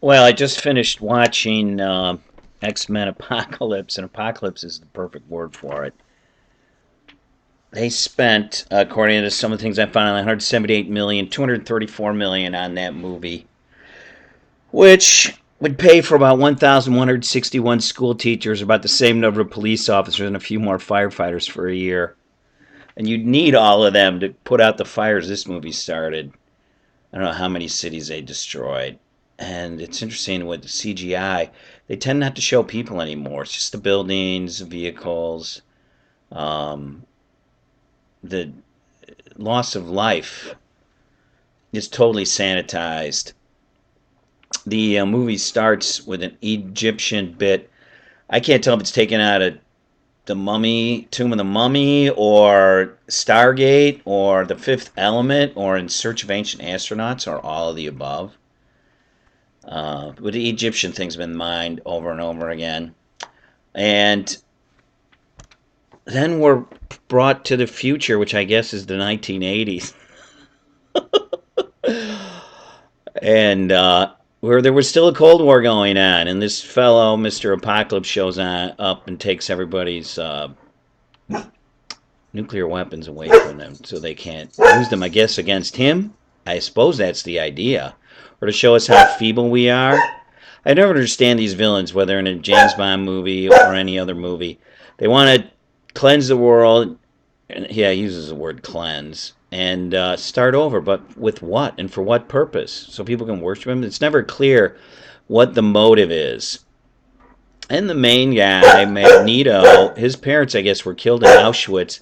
Well, I just finished watching X-Men Apocalypse, and Apocalypse is the perfect word for it. They spent, according to some of the things I found, 178 million, 234 million on that movie, which would pay for about 1,161 school teachers, about the same number of police officers, and a few more firefighters for a year. And you'd need all of them to put out the fires this movie started. I don't know how many cities they destroyed. And it's interesting with the CGI, they tend not to show people anymore. It's just the buildings, the vehicles, um, the loss of life is totally sanitized. The movie starts with an Egyptian bit. I can't tell if it's taken out of the Mummy, Tomb of the Mummy, or Stargate, or The Fifth Element, or In Search of Ancient Astronauts, or all of the above. But the Egyptian thing's been mined over and over again. And then we're brought to the future, which I guess is the 1980s. And where there was still a Cold War going on. And this fellow, Mr. Apocalypse, shows up and takes everybody's nuclear weapons away from them so they can't use them, I guess, against him. I suppose that's the idea. Or to show us how feeble we are. I never understand these villains, whether in a James Bond movie or any other movie. They want to cleanse the world. And yeah, he uses the word cleanse. And start over, but with what and for what purpose? So people can worship him? It's never clear what the motive is. And the main guy, Magneto, his parents, I guess, were killed in Auschwitz.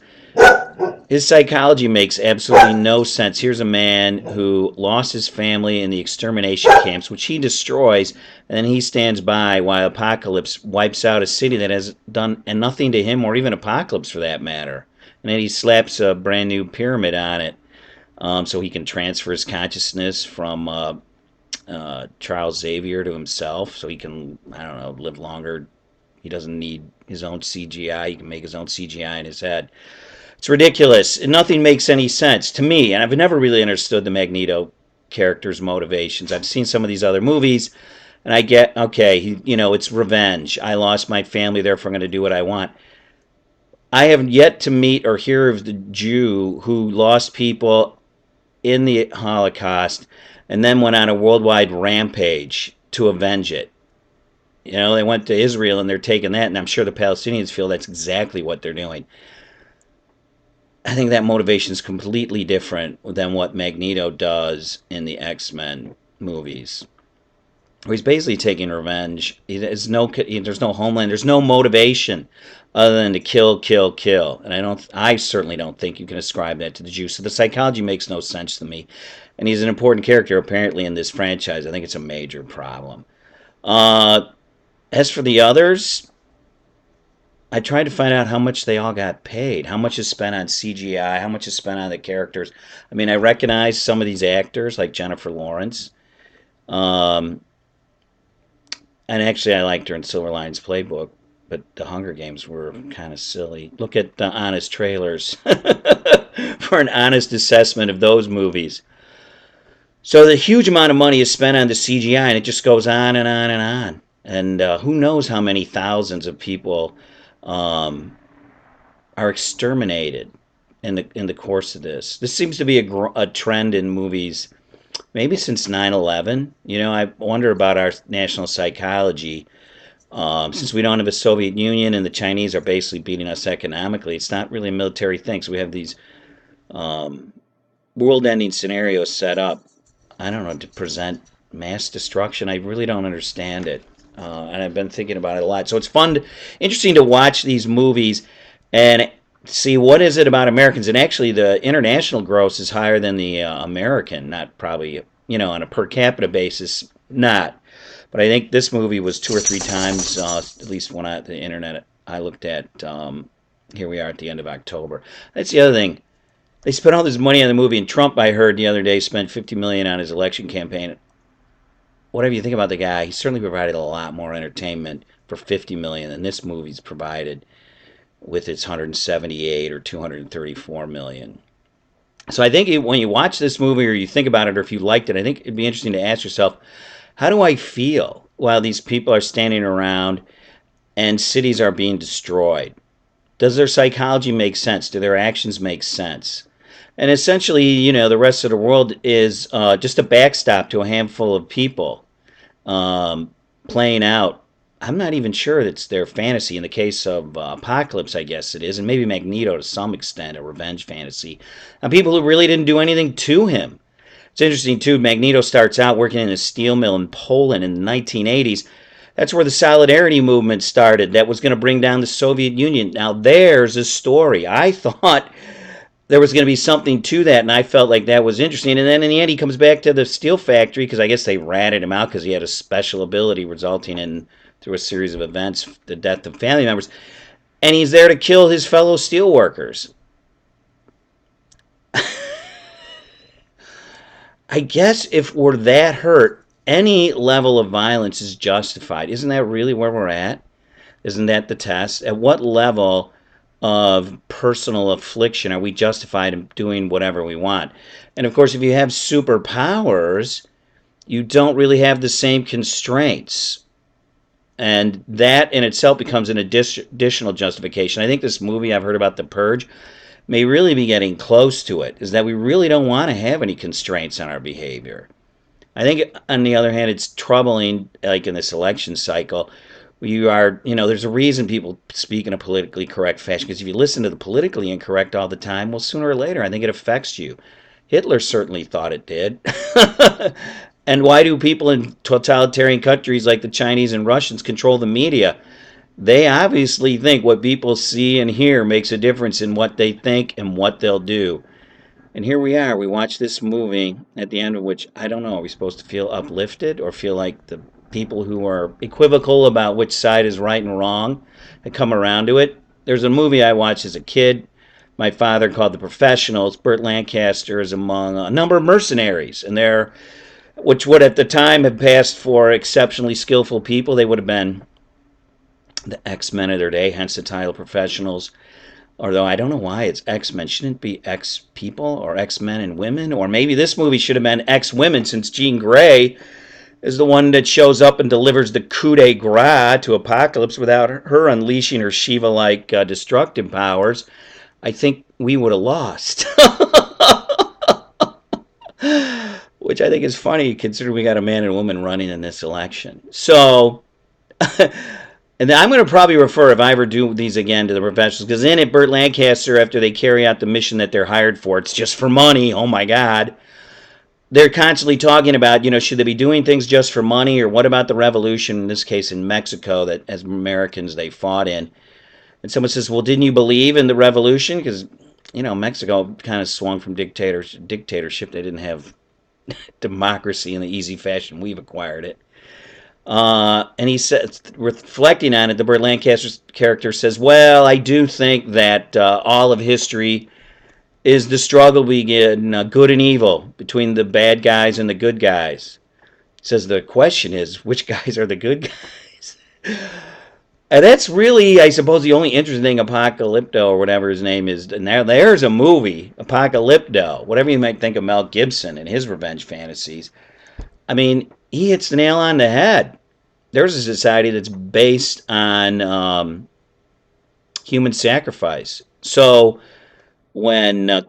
His psychology makes absolutely no sense. Here's a man who lost his family in the extermination camps, which he destroys, and then he stands by while Apocalypse wipes out a city that has done and nothing to him, or even Apocalypse for that matter. And then he slaps a brand new pyramid on it, so he can transfer his consciousness from Charles Xavier to himself, so he can, I don't know, live longer. He doesn't need his own CGI. He can make his own CGI in his head. It's ridiculous. Nothing makes any sense to me, and I've never really understood the Magneto character's motivations. I've seen some of these other movies, and I get, okay, it's revenge. I lost my family, therefore I'm going to do what I want. I have yet to meet or hear of the Jew who lost people in the Holocaust and then went on a worldwide rampage to avenge it. They went to Israel and they're taking that, and I'm sure the Palestinians feel that's exactly what they're doing. I think that motivation is completely different than what Magneto does in the X-Men movies. Where he's basically taking revenge. There's no homeland. There's no motivation other than to kill, kill, kill. And I certainly don't think you can ascribe that to the Jews. So the psychology makes no sense to me. And he's an important character apparently in this franchise. I think it's a major problem. Uh, as for the others, I tried to find out how much they all got paid, how much is spent on CGI, how much is spent on the characters. I mean, I recognize some of these actors, like Jennifer Lawrence. Um, and actually, I liked her in Silver Linings Playbook, but the Hunger Games were kind of silly. Look at the honest trailers for an honest assessment of those movies. So the huge amount of money is spent on the CGI, and it just goes on and on and on. And who knows how many thousands of people um, are exterminated in the course of this. This seems to be a trend in movies, maybe since 9/11. I wonder about our national psychology. Since we don't have a Soviet Union and the Chinese are basically beating us economically, it's not really a military thing. So we have these um, world-ending scenarios set up. I don't know, to present mass destruction. I really don't understand it, and I've been thinking about it a lot. So it's interesting to watch these movies and see what is it about Americans. And actually, the international gross is higher than the American. Not probably, on a per capita basis, not. But I think this movie was two or three times, at least when the internet I looked at. Here we are at the end of October. That's the other thing. They spent all this money on the movie, and Trump, I heard the other day, spent $50 million on his election campaign. Whatever you think about the guy, he certainly provided a lot more entertainment for $50 million than this movie's provided with its 178 or 234 million. So I think when you watch this movie or you think about it or if you liked it, I think it'd be interesting to ask yourself, How do I feel while these people are standing around and cities are being destroyed? Does their psychology make sense? Do their actions make sense? And essentially, the rest of the world is just a backstop to a handful of people um, playing out. I'm not even sure it's their fantasy. In the case of Apocalypse, I guess it is, and maybe Magneto to some extent, a revenge fantasy on people who really didn't do anything to him. It's interesting, too. Magneto starts out working in a steel mill in Poland in the 1980s. That's where the Solidarity movement started. That was going to bring down the Soviet Union. Now, there's a story. I thought there was going to be something to that, and I felt like that was interesting. And then in the end, he comes back to the steel factory because I guess they ratted him out because he had a special ability resulting in, through a series of events, the death of family members. And he's there to kill his fellow steel workers. I guess if we're that hurt, any level of violence is justified. Isn't that really where we're at? Isn't that the test? At what level of personal affliction are we justified in doing whatever we want? And of course, if you have superpowers, you don't really have the same constraints. And that in itself becomes an additional justification. I think this movie I've heard about, The Purge, may really be getting close to it, is that we really don't want to have any constraints on our behavior. I think, on the other hand, it's troubling, like in this election cycle, there's a reason people speak in a politically correct fashion, because if you listen to the politically incorrect all the time, well, sooner or later, I think it affects you. Hitler certainly thought it did. And why do people in totalitarian countries like the Chinese and Russians control the media? They obviously think what people see and hear makes a difference in what they think and what they'll do. And here we are. We watch this movie at the end of which, I don't know, are we supposed to feel uplifted or feel like the people who are equivocal about which side is right and wrong have come around to it? There's a movie I watched as a kid, my father, called The Professionals. Burt Lancaster is among a number of mercenaries, and which would at the time have passed for exceptionally skillful people. They would have been the X-Men of their day, hence the title Professionals. Although I don't know why it's X-Men. Shouldn't it be X-People or X-Men and women? Or maybe this movie should have been X-Women, since Jean Grey is the one that shows up and delivers the coup de grace to Apocalypse without her unleashing her Shiva-like destructive powers. I think we would have lost. Which I think is funny, considering we got a man and a woman running in this election. So, and I'm going to probably refer, if I ever do these again, to The Professionals, because in it, Burt Lancaster, after they carry out the mission that they're hired for, it's just for money, oh my God, they're constantly talking about, should they be doing things just for money, or what about the revolution, in this case in Mexico, that as Americans they fought in. And someone says, well, didn't you believe in the revolution? Because, Mexico kind of swung from dictatorship. They didn't have democracy in the easy fashion we've acquired it. And he says, reflecting on it, the Burt Lancaster character says, well, I do think that all of history is the struggle between good and evil, between the bad guys and the good guys. He says the question is, which guys are the good guys? And that's really, I suppose, the only interesting thing Apocalypto, or whatever his name is. And there's a movie, Apocalypto, whatever you might think of Mel Gibson and his revenge fantasies. I mean, he hits the nail on the head. There's a society that's based on human sacrifice. So when, not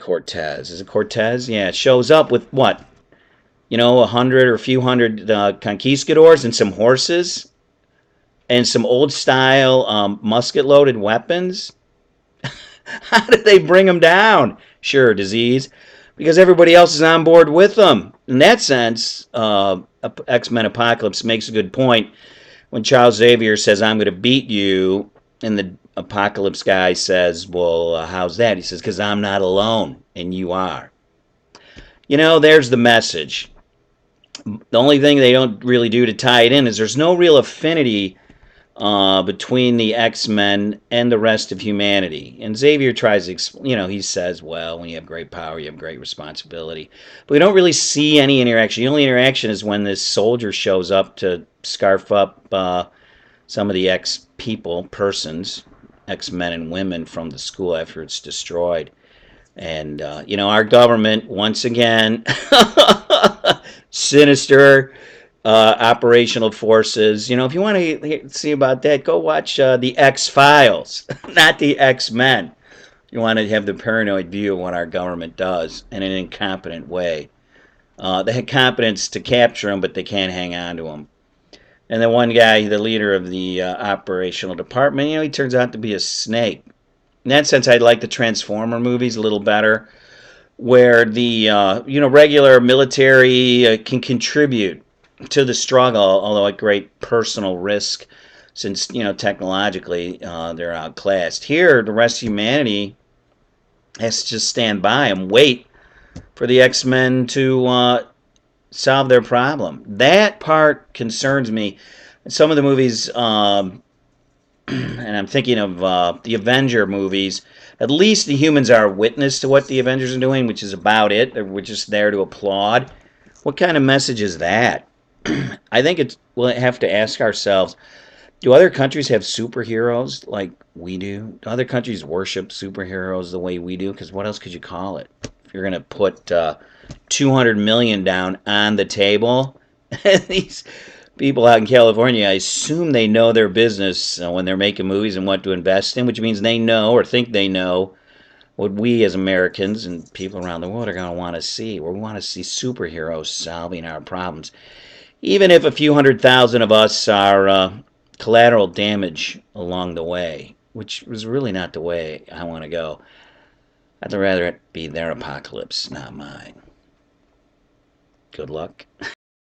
Cortez, is it Cortez? Yeah, shows up with what? 100 or a few hundred conquistadors and some horses and some old-style musket-loaded weapons. How did they bring them down? Sure, disease. Because everybody else is on board with them. In that sense, X-Men Apocalypse makes a good point when Charles Xavier says, I'm going to beat you, and the Apocalypse guy says, well, how's that? He says, because I'm not alone, and you are. There's the message. The only thing they don't really do to tie it in is there's no real affinity between the X-Men and the rest of humanity. And Xavier tries to, he says, well, when you have great power, you have great responsibility. But we don't really see any interaction. The only interaction is when this soldier shows up to scarf up some of the persons, X-Men and women from the school after it's destroyed. And, our government, once again, sinister operational forces. If you want to see about that, go watch the X Files, not the X Men. You want to have the paranoid view of what our government does in an incompetent way. They had competence to capture them, but they can't hang on to them. And then one guy, the leader of the operational department, he turns out to be a snake. In that sense, I like the Transformer movies a little better, where the regular military can contribute to the struggle, although at great personal risk, since technologically they're outclassed. Here, the rest of humanity has to just stand by and wait for the X-Men to solve their problem. That part concerns me. Some of the movies, and I'm thinking of the Avenger movies. At least the humans are witness to what the Avengers are doing, which is about it. We're just there to applaud. What kind of message is that? I think we'll have to ask ourselves: do other countries have superheroes like we do? Do other countries worship superheroes the way we do? Because what else could you call it? If you're going to put 200 million down on the table, these people out in California, I assume they know their business when they're making movies and what to invest in, which means they know or think they know what we as Americans and people around the world are going to want to see. We want to see superheroes solving our problems, even if a few 100,000 of us are collateral damage along the way, which was really not the way I want to go. I'd rather it be their apocalypse, not mine. Good luck.